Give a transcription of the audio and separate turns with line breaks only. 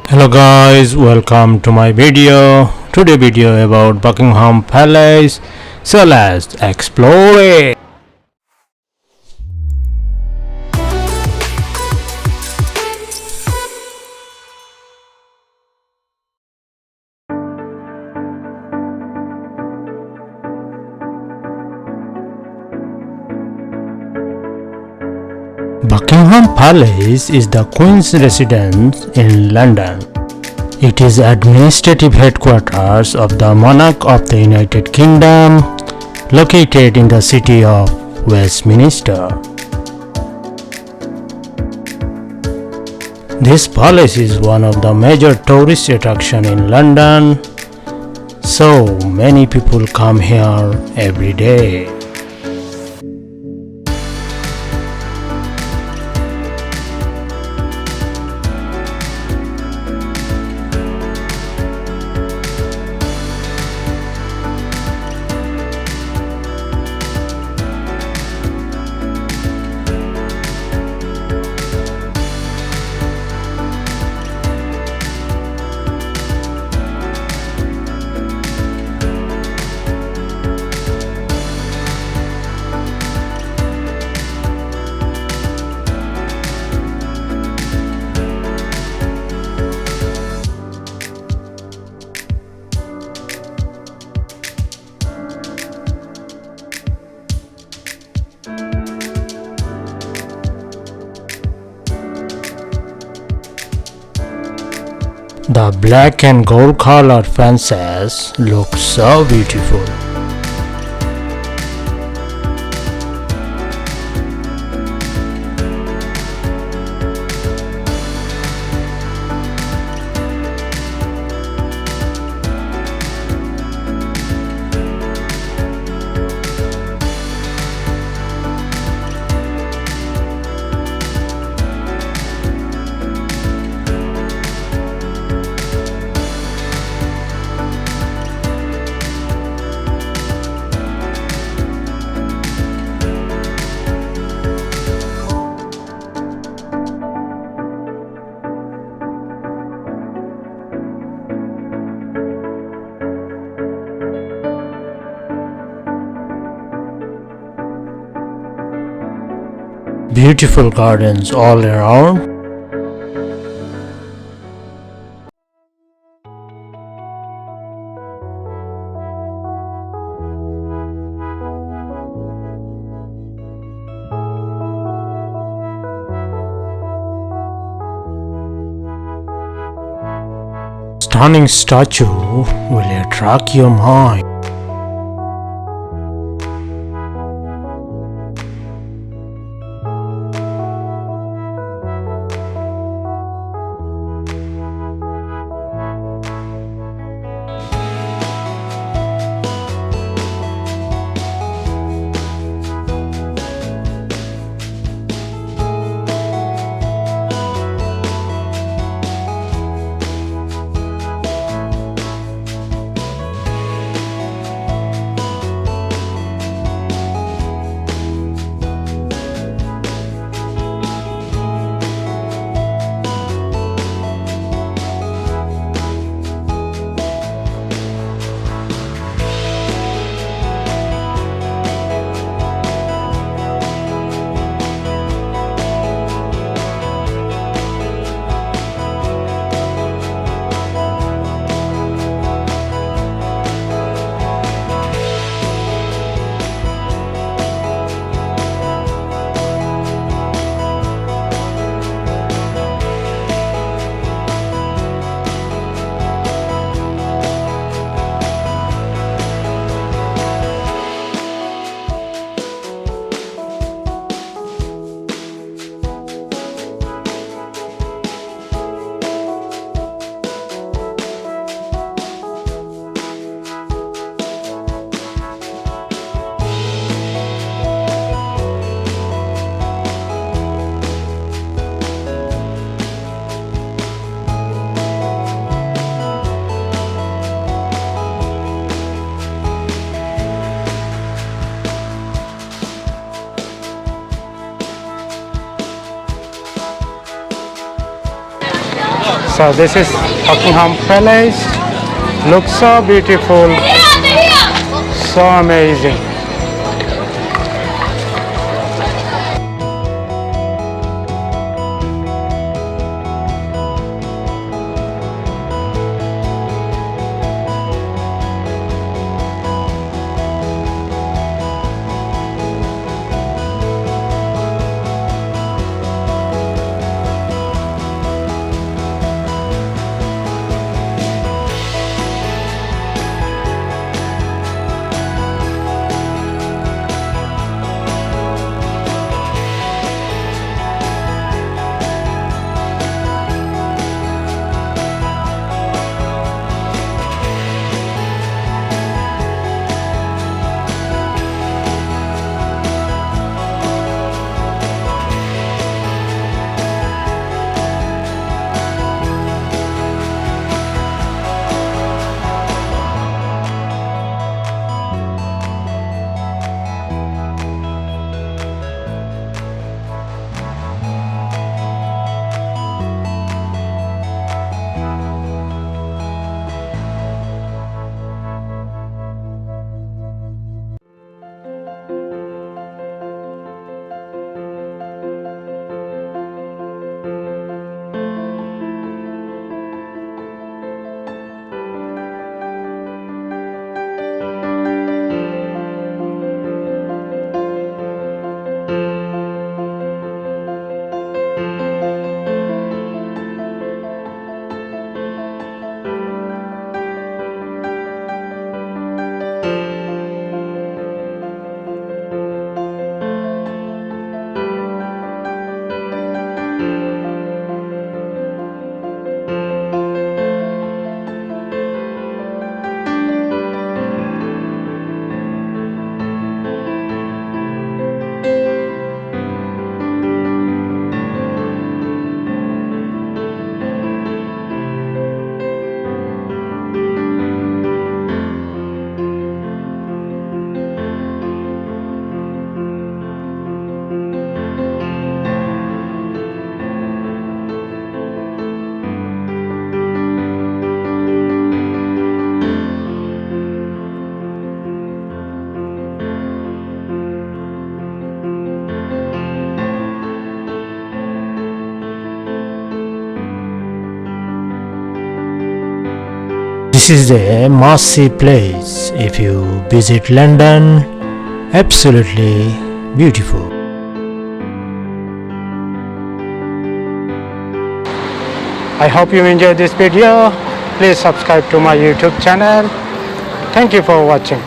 Hello guys, welcome to my video. Today video about Buckingham Palace. So let's explore it. Buckingham Palace is the Queen's residence in London. It is administrative headquarters of the monarch of the United Kingdom, located in the city of Westminster. This palace is one of the major tourist attractions in London, so many people come here every day. The black and gold colored fences look so beautiful. Beautiful gardens all around. Stunning statue will attract your mind. So this is Buckingham Palace. Looks so beautiful, so amazing. This is a must-see place if you visit London. Absolutely beautiful. I hope you enjoyed this video. Please subscribe to my YouTube channel. Thank you for watching.